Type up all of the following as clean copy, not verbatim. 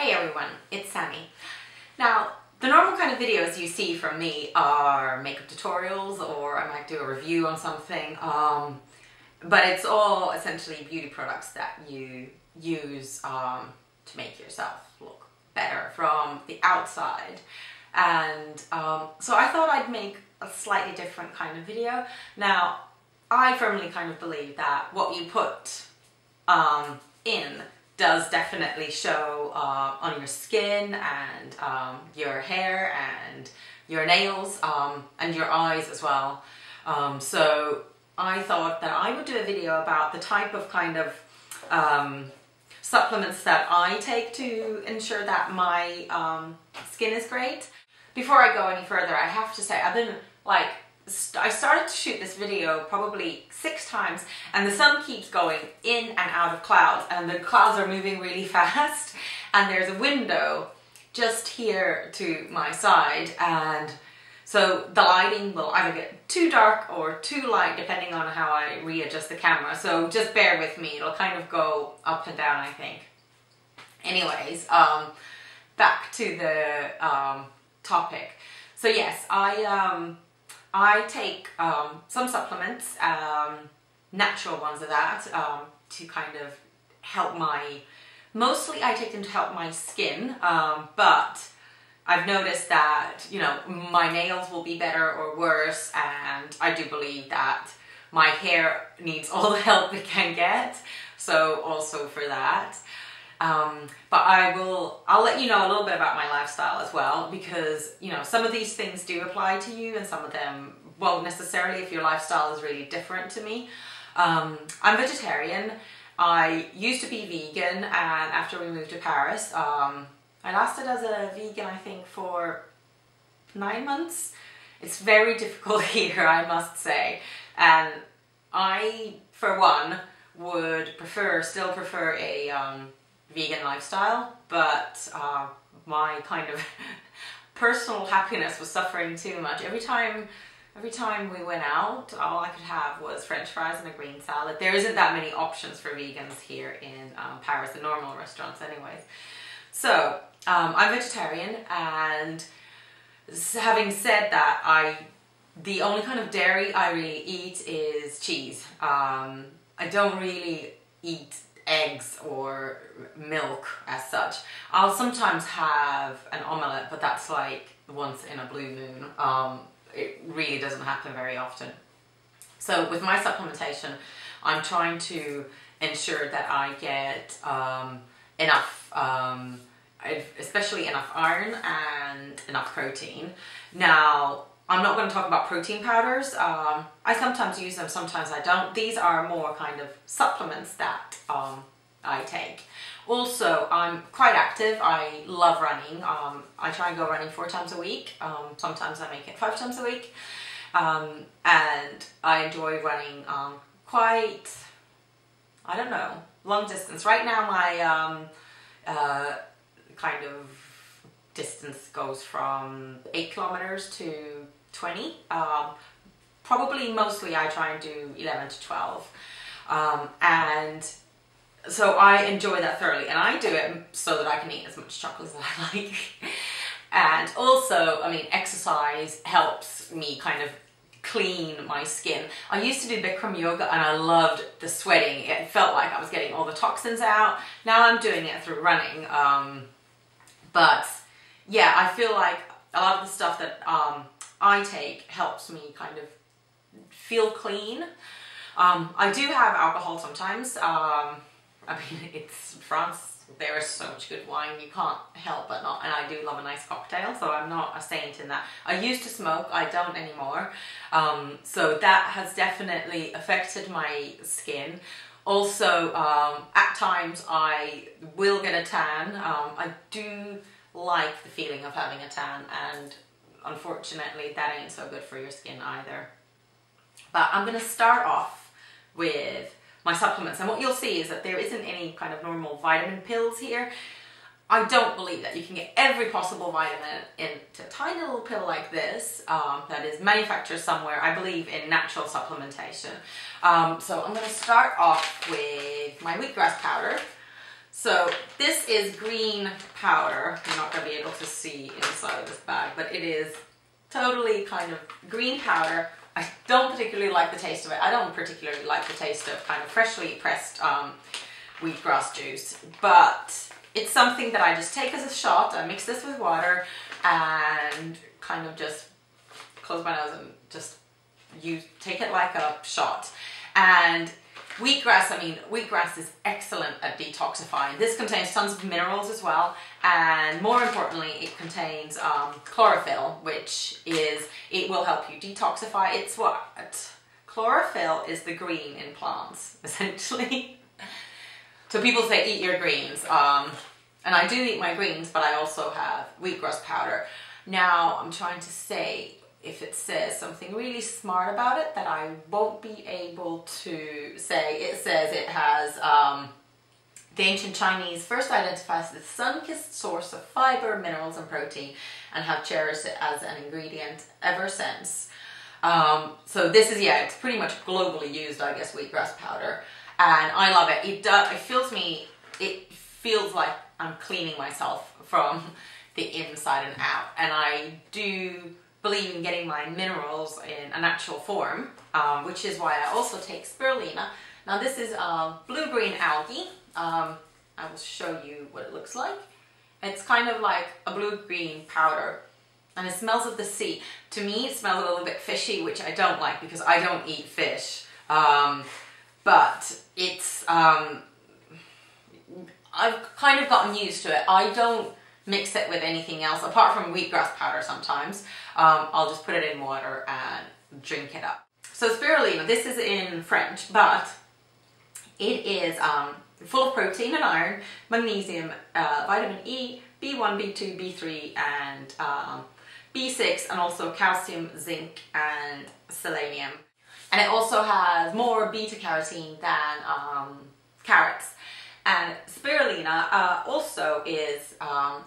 Hey everyone, it's Sanni. Now, the normal kind of videos you see from me are makeup tutorials, or I might do a review on something, but it's all essentially beauty products that you use to make yourself look better from the outside. And so I thought I'd make a slightly different kind of video. Now, I firmly kind of believe that what you put in does definitely show on your skin and your hair and your nails and your eyes as well. So I thought that I would do a video about the type of kind of supplements that I take to ensure that my skin is great. Before I go any further, I have to say I've been like, I started to shoot this video probably 6 times and the sun keeps going in and out of clouds, and the clouds are moving really fast, and there's a window just here to my side, and so the lighting will either get too dark or too light depending on how I readjust the camera, so just bear with me, it'll kind of go up and down, I think. Anyways, back to the topic. So yes, I take some supplements, natural ones of that, to kind of help mostly I take them to help my skin, but I've noticed that, you know, my nails will be better or worse, and I do believe that my hair needs all the help it can get, so also for that. But I'll let you know a little bit about my lifestyle as well, because, you know, some of these things do apply to you and some of them won't necessarily if your lifestyle is really different to me. I'm vegetarian. I used to be vegan, and after we moved to Paris, I lasted as a vegan, I think, for 9 months. It's very difficult here, I must say. And I, for one, would still prefer a vegan lifestyle, but my kind of personal happiness was suffering too much. Every time we went out, all I could have was French fries and a green salad. There isn't that many options for vegans here in Paris, the normal restaurants anyways. So I'm vegetarian, and having said that, the only kind of dairy I really eat is cheese. I don't really eat eggs or milk as such. I'll sometimes have an omelette, but that's like once in a blue moon. It really doesn't happen very often. So with my supplementation, I'm trying to ensure that I get enough, especially enough iron and enough protein. Now, I'm not going to talk about protein powders. I sometimes use them, sometimes I don't. These are more kind of supplements that I take. Also, I'm quite active. I love running. I try and go running 4 times a week. Sometimes I make it 5 times a week. And I enjoy running quite, I don't know, long distance. Right now my kind of distance goes from 8 kilometers to 20. Probably mostly I try and do 11 to 12. And so I enjoy that thoroughly, and I do it so that I can eat as much chocolate as I like. And also, I mean, exercise helps me kind of clean my skin. I used to do Bikram yoga and I loved the sweating. It felt like I was getting all the toxins out. Now I'm doing it through running. But yeah, I feel like a lot of the stuff that I take helps me kind of feel clean. I do have alcohol sometimes. I mean, it's France, there is so much good wine, you can't help but not, and I do love a nice cocktail, so I'm not a saint in that. I used to smoke, I don't anymore, so that has definitely affected my skin. Also, at times I will get a tan. I do like the feeling of having a tan, and unfortunately that ain't so good for your skin either. But I'm going to start off with my supplements, and what you'll see is that there isn't any kind of normal vitamin pills here. I don't believe that you can get every possible vitamin into a tiny little pill like this that is manufactured somewhere. I believe in natural supplementation. So I'm going to start off with my wheatgrass powder. So this is green powder. You're not going to be able to see inside of this bag, but it is totally kind of green powder. I don't particularly like the taste of it. I don't particularly like the taste of kind of freshly pressed wheatgrass juice, but it's something that I just take as a shot. I mix this with water and kind of just close my nose and just take it like a shot. And wheatgrass, I mean, wheatgrass is excellent at detoxifying. This contains tons of minerals as well, and more importantly, it contains chlorophyll, which is, it will help you detoxify. It's what? Chlorophyll is the green in plants, essentially. So people say eat your greens, and I do eat my greens, but I also have wheatgrass powder. Now, I'm trying to say, if it says something really smart about it that I won't be able to say. It says it has, the ancient Chinese first identifies the sun-kissed source of fiber, minerals and protein, and have cherished it as an ingredient ever since. So this is, yeah, it's pretty much globally used, I guess, wheatgrass powder. And I love it. It feels like I'm cleaning myself from the inside and out. And I do believe in getting my minerals in a natural form, which is why I also take spirulina. Now this is blue-green algae. I will show you what it looks like. It's kind of like a blue-green powder, and it smells of the sea. To me, it smells a little bit fishy, which I don't like because I don't eat fish. But it's, I've kind of gotten used to it. I don't mix it with anything else apart from wheatgrass powder sometimes. I'll just put it in water and drink it up. So spirulina, this is in French, but it is full of protein and iron, magnesium, vitamin E, B1, B2, B3, and B6, and also calcium, zinc, and selenium. And it also has more beta carotene than carrots. And spirulina also is,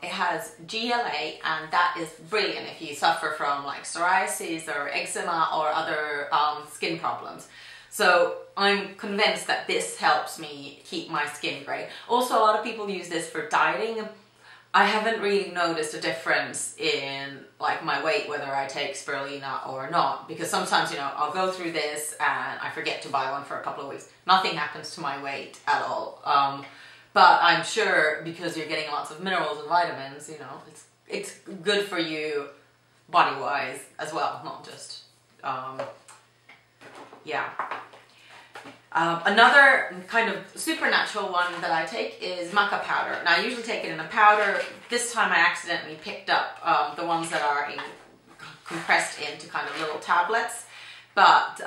it has GLA, and that is brilliant if you suffer from like psoriasis or eczema or other skin problems. So I'm convinced that this helps me keep my skin great. Also, a lot of people use this for dieting. I haven't really noticed a difference in like my weight whether I take spirulina or not, because sometimes, you know, I'll go through this and I forget to buy one for a couple of weeks. Nothing happens to my weight at all. But I'm sure because you're getting lots of minerals and vitamins, you know, it's good for you body-wise as well, not just, yeah. Another kind of supernatural one that I take is maca powder. Now I usually take it in a powder. This time I accidentally picked up the ones that are compressed into kind of little tablets. But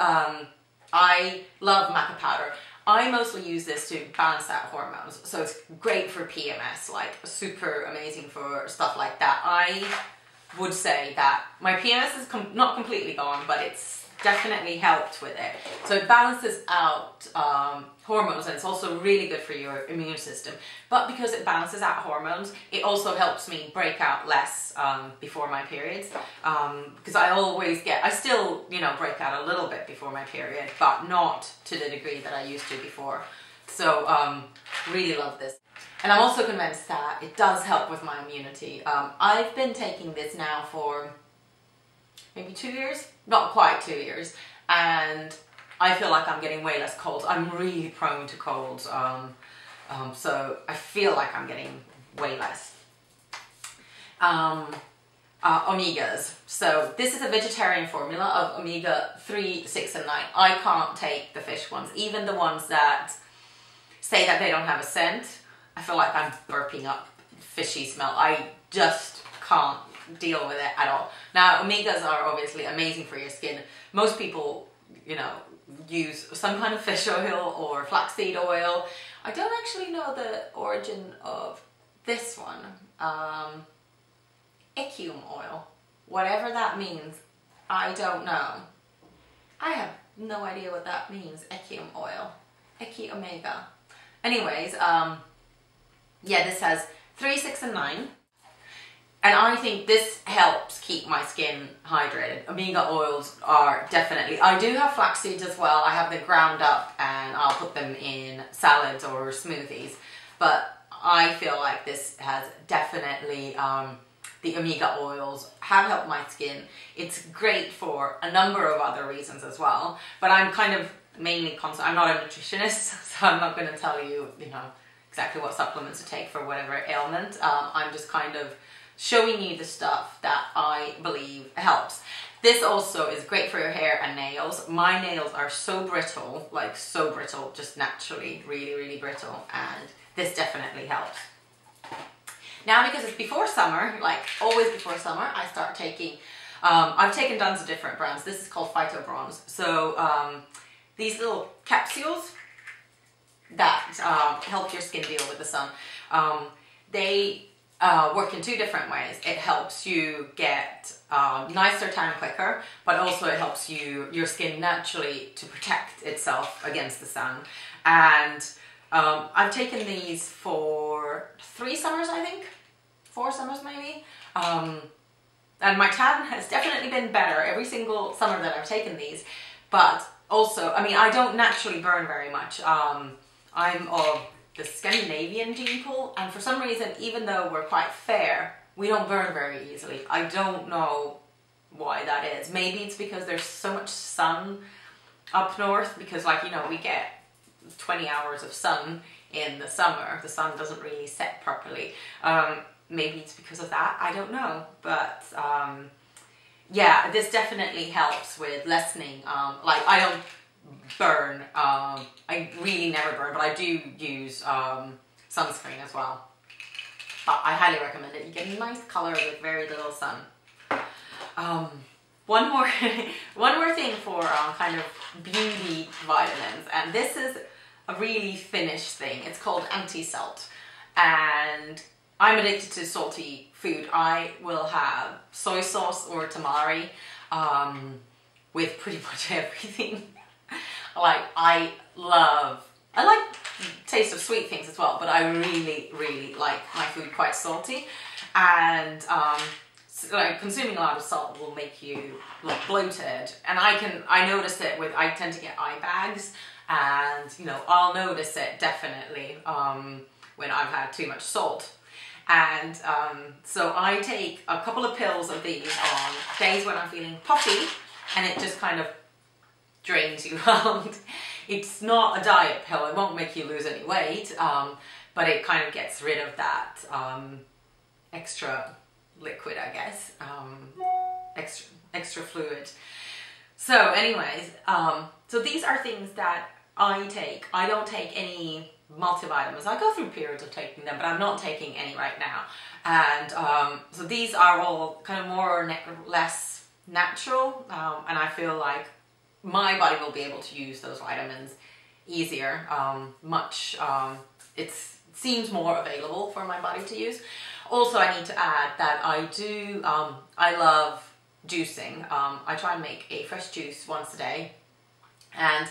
I love maca powder. I mostly use this to balance out hormones. So it's great for PMS, like super amazing for stuff like that. I would say that my PMS is not completely gone, but it's definitely helped with it. So it balances out hormones, and it's also really good for your immune system. But because it balances out hormones, it also helps me break out less before my periods. Because I still, you know, break out a little bit before my period, but not to the degree that I used to before. So really love this. And I'm also convinced that it does help with my immunity. I've been taking this now for maybe 2 years, not quite 2 years, and I feel like I'm getting way less colds. I'm really prone to colds, so I feel like I'm getting way less. Omegas. So this is a vegetarian formula of omega 3, 6 and 9. I can't take the fish ones, even the ones that say that they don't have a scent. I feel like I'm burping up fishy smell. I just can't deal with it at all. Now, omegas are obviously amazing for your skin. Most people, you know, use some kind of fish oil or flaxseed oil. I don't actually know the origin of this one. Echium oil. Whatever that means, I don't know. I have no idea what that means, echium oil. Echi omega. Anyways, yeah, this has 3, 6 and 9. And I think this helps keep my skin hydrated. Omega oils are definitely, I do have flax seeds as well. I have them ground up and I'll put them in salads or smoothies. But I feel like this has definitely, the omega oils have helped my skin. It's great for a number of other reasons as well, but I'm kind of mainly I'm not a nutritionist, so I'm not going to tell you, exactly what supplements to take for whatever ailment. I'm just kind of showing you the stuff that I believe helps. This also is great for your hair and nails. My nails are so brittle, like so brittle, just naturally really, really brittle, and this definitely helps. Now, because it's before summer, like always before summer, I start taking, I've taken tons of different brands. This is called Phytobronze. So these little capsules that help your skin deal with the sun, they work in two different ways. It helps you get nicer tan quicker, but also it helps your skin naturally to protect itself against the sun. And I've taken these for 3 summers, I think, 4 summers maybe. And my tan has definitely been better every single summer that I've taken these. But also, I mean, I don't naturally burn very much. I'm of the Scandinavian gene pool, and for some reason, even though we're quite fair, we don't burn very easily. I don't know why that is. Maybe it's because there's so much sun up north, because we get 20 hours of sun in the summer. The sun doesn't really set properly. Maybe it's because of that, I don't know. But yeah, this definitely helps with lessening, I don't burn, I really never burn, but I do use sunscreen as well. But I highly recommend it. You get a nice color with very little sun. One more thing for kind of beauty vitamins, and this is a really Finnish thing. It's called Antisalt, and I'm addicted to salty food. I will have soy sauce or tamari with pretty much everything. I like the taste of sweet things as well, but I really, really like my food quite salty, and consuming a lot of salt will make you look bloated. And I notice it I tend to get eye bags, and I'll notice it definitely when I've had too much salt. And so I take a couple of pills of these on days when I'm feeling puffy, and it just kind of drains you out. It's not a diet pill. It won't make you lose any weight, but it kind of gets rid of that extra liquid, I guess, extra fluid. So anyways, so these are things that I take. I don't take any multivitamins. I go through periods of taking them, but I'm not taking any right now. And so these are all kind of more or less natural, and I feel like my body will be able to use those vitamins easier. It seems more available for my body to use. Also, I need to add that I love juicing. I try and make a fresh juice once a day, and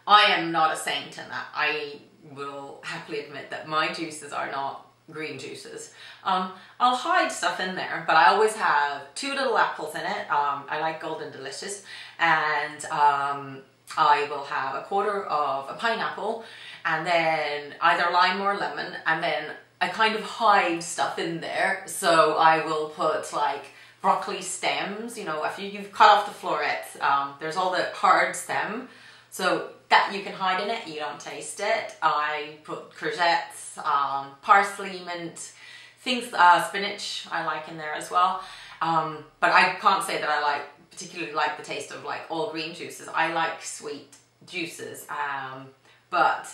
I am not a saint in that. I will happily admit that my juices are not green juices. I'll hide stuff in there, but I always have 2 little apples in it. I like Golden Delicious, and I will have a quarter of a pineapple, and then either lime or lemon, and then I kind of hide stuff in there. So I will put like broccoli stems, after you've cut off the florets, there's all the hard stem, so that you can hide in it, you don't taste it. I put courgettes, parsley, mint, things, spinach I like in there as well. But I can't say that I particularly like the taste of all green juices. I like sweet juices, but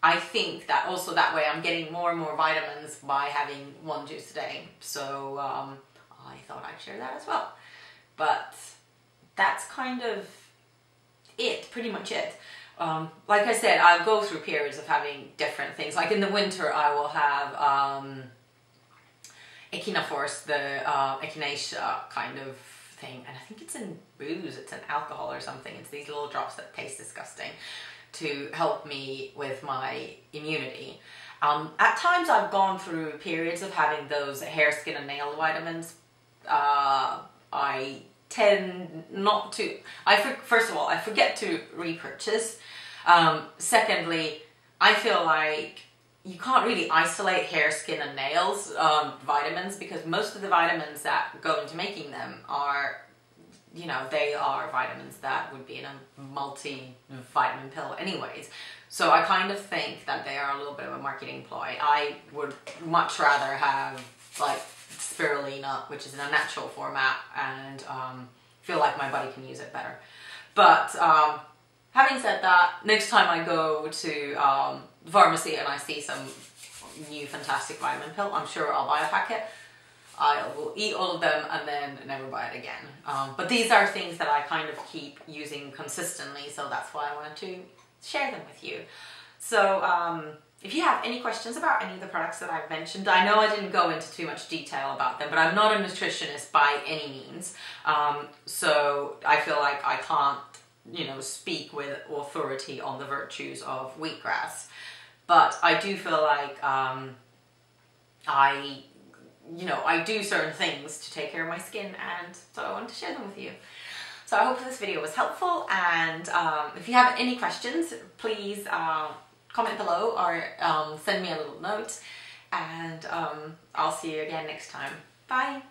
I think that also that way I'm getting more and more vitamins by having 1 juice a day. So I thought I'd share that as well. But that's kind of it, pretty much it. Like I said, I'll go through periods of having different things. Like in the winter, I will have Echinophorce, the echinacea kind of thing. And I think it's in booze, it's in alcohol or something. It's these little drops that taste disgusting to help me with my immunity. At times I've gone through periods of having those hair, skin and nail vitamins. I tend not to, first of all, I forget to repurchase. Secondly, I feel like you can't really isolate hair, skin and nails vitamins, because most of the vitamins that go into making them are, you know, they are vitamins that would be in a multi-vitamin pill anyways. So I kind of think that they are a little bit of a marketing ploy. I would much rather have like Spirulina, which is in a natural format, and feel like my body can use it better. But having said that, next time I go to the pharmacy and I see some new fantastic vitamin pill, I'm sure I'll buy a packet. I will eat all of them and then never buy it again. But these are things that I kind of keep using consistently, so that's why I wanted to share them with you. So if you have any questions about any of the products that I've mentioned, I know I didn't go into too much detail about them, but I'm not a nutritionist by any means. So I feel like I can't, you know, speak with authority on the virtues of wheatgrass. But I do feel like I do certain things to take care of my skin, and so I wanted to share them with you. So I hope this video was helpful, and if you have any questions, please comment below or send me a little note, and I'll see you again next time. Bye!